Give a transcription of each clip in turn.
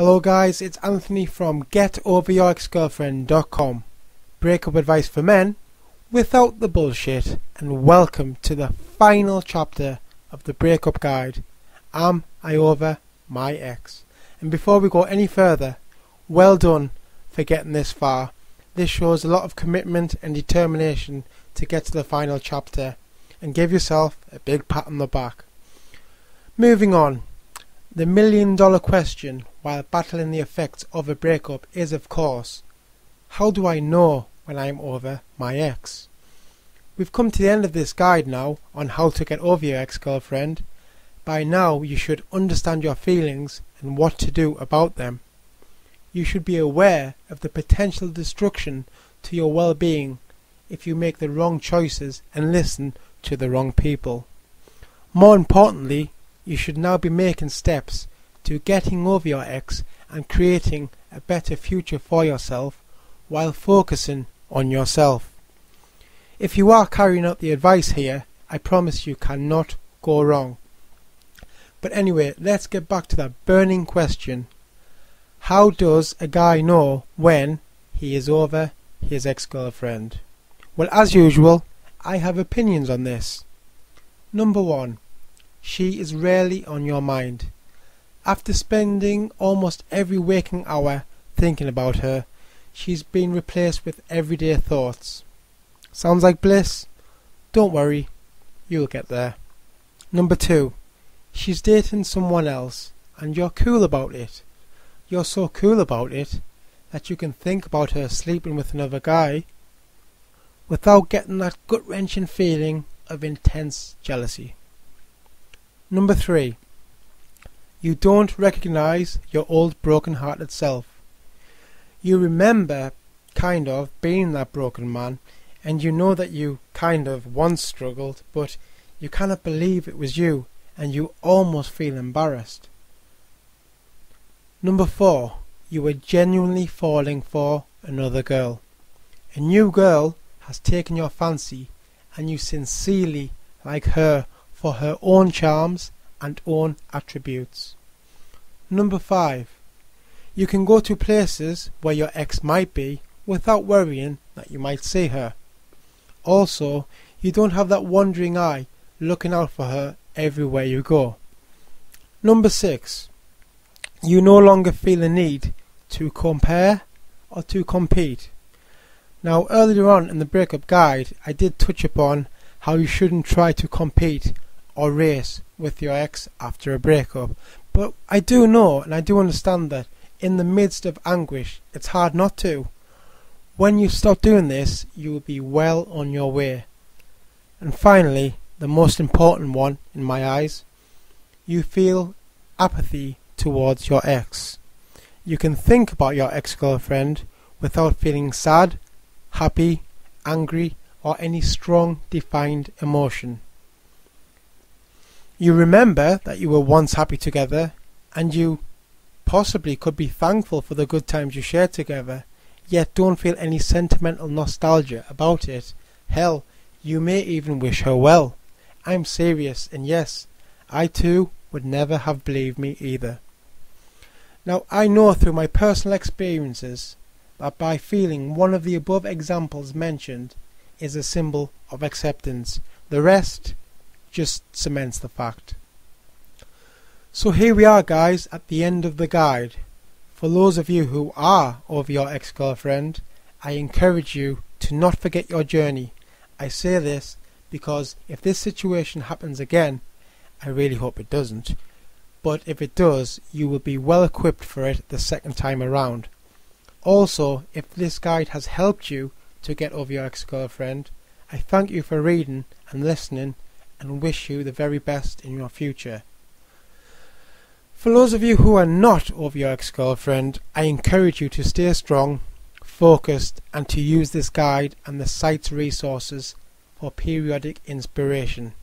Hello guys, it's Anthony from GetOverYourExGirlfriend.com. Breakup advice for men without the bullshit, and welcome to the final chapter of the breakup guide. Am I over my ex? And before we go any further, well done for getting this far. This shows a lot of commitment and determination to get to the final chapter, and give yourself a big pat on the back. Moving on, the million-dollar question while battling the effects of a breakup is, of course, how do I know when I am over my ex? We've come to the end of this guide now on how to get over your ex-girlfriend. By now you should understand your feelings and what to do about them. You should be aware of the potential destruction to your well-being if you make the wrong choices and listen to the wrong people. More importantly, you should now be making steps to getting over your ex and creating a better future for yourself while focusing on yourself. If you are carrying out the advice here, I promise you cannot go wrong. But anyway, let's get back to that burning question. How does a guy know when he is over his ex-girlfriend? Well, as usual, I have opinions on this. Number 1. She is rarely on your mind. After spending almost every waking hour thinking about her, she's been replaced with everyday thoughts. Sounds like bliss? Don't worry, you'll get there. Number 2. She's dating someone else and you're cool about it. You're so cool about it that you can think about her sleeping with another guy without getting that gut-wrenching feeling of intense jealousy. Number 3. You don't recognize your old broken-hearted self. You remember kind of being that broken man, and you know that you kind of once struggled, but you cannot believe it was you, and you almost feel embarrassed. Number 4. You are genuinely falling for another girl. A new girl has taken your fancy, and you sincerely like her for her own charms and own attributes. Number 5. You can go to places where your ex might be without worrying that you might see her. Also, you don't have that wandering eye looking out for her everywhere you go. Number 6. You no longer feel a need to compare or to compete. Now, earlier on in the breakup guide, I did touch upon how you shouldn't try to compete or race with your ex after a breakup, but I do know and I do understand that in the midst of anguish it's hard not to. When you stop doing this, you will be well on your way. And finally, the most important one in my eyes, you feel apathy towards your ex. You can think about your ex-girlfriend without feeling sad, happy, angry, or any strong defined emotion. You remember that you were once happy together, and you possibly could be thankful for the good times you shared together, yet don't feel any sentimental nostalgia about it. Hell, you may even wish her well. I'm serious, and yes, I too would never have believed me either. Now, I know through my personal experiences that by feeling one of the above examples mentioned is a symbol of acceptance. The rest just cements the fact. So here we are, guys, at the end of the guide. For those of you who are over your ex-girlfriend, I encourage you to not forget your journey. I say this because if this situation happens again, I really hope it doesn't, but if it does, you will be well equipped for it the second time around. Also, if this guide has helped you to get over your ex-girlfriend, I thank you for reading and listening and wish you the very best in your future. For those of you who are not over your ex-girlfriend, I encourage you to stay strong, focused, and to use this guide and the site's resources for periodic inspiration,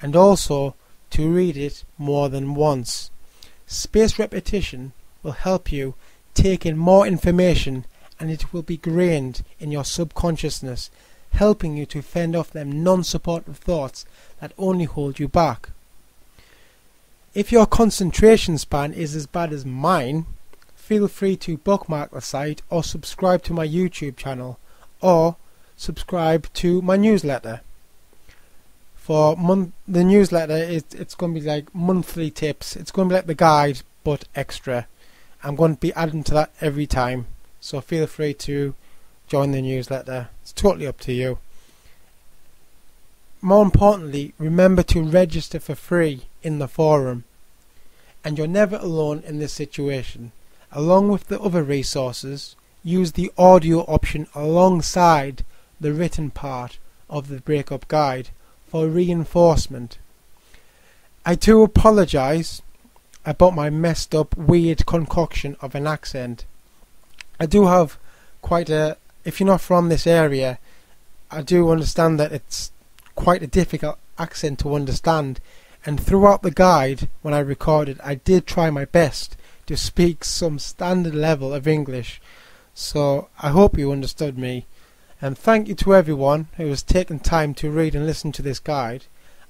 and also to read it more than once. Spaced repetition will help you take in more information, and it will be grained in your subconsciousness, helping you to fend off them non-supportive thoughts that only hold you back. If your concentration span is as bad as mine, feel free to bookmark the site or subscribe to my YouTube channel or subscribe to my newsletter. For the newsletter, it's going to be like monthly tips. It's going to be like the guide but extra. I'm going to be adding to that every time, so feel free to join the newsletter. It's totally up to you. More importantly, remember to register for free in the forum. And you're never alone in this situation. Along with the other resources, use the audio option alongside the written part of the breakup guide for reinforcement. I do apologise about my messed up weird concoction of an accent. I do have quite a, if you're not from this area, I do understand that it's quite a difficult accent to understand, and throughout the guide when I recorded I did try my best to speak some standard level of English, so I hope you understood me. And thank you to everyone who has taken time to read and listen to this guide.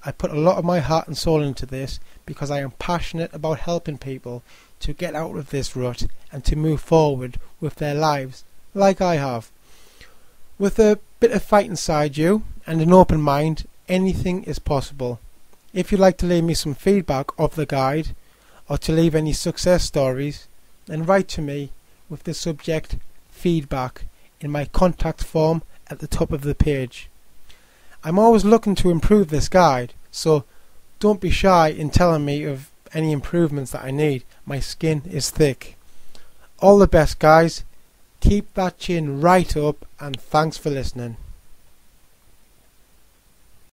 I put a lot of my heart and soul into this because I am passionate about helping people to get out of this rut and to move forward with their lives like I have. With a bit of fight inside you and an open mind, anything is possible. If you'd like to leave me some feedback of the guide or to leave any success stories, then write to me with the subject feedback in my contact form at the top of the page. I'm always looking to improve this guide, so don't be shy in telling me of any improvements that I need. My skin is thick. All the best, guys. Keep that chin right up, and thanks for listening.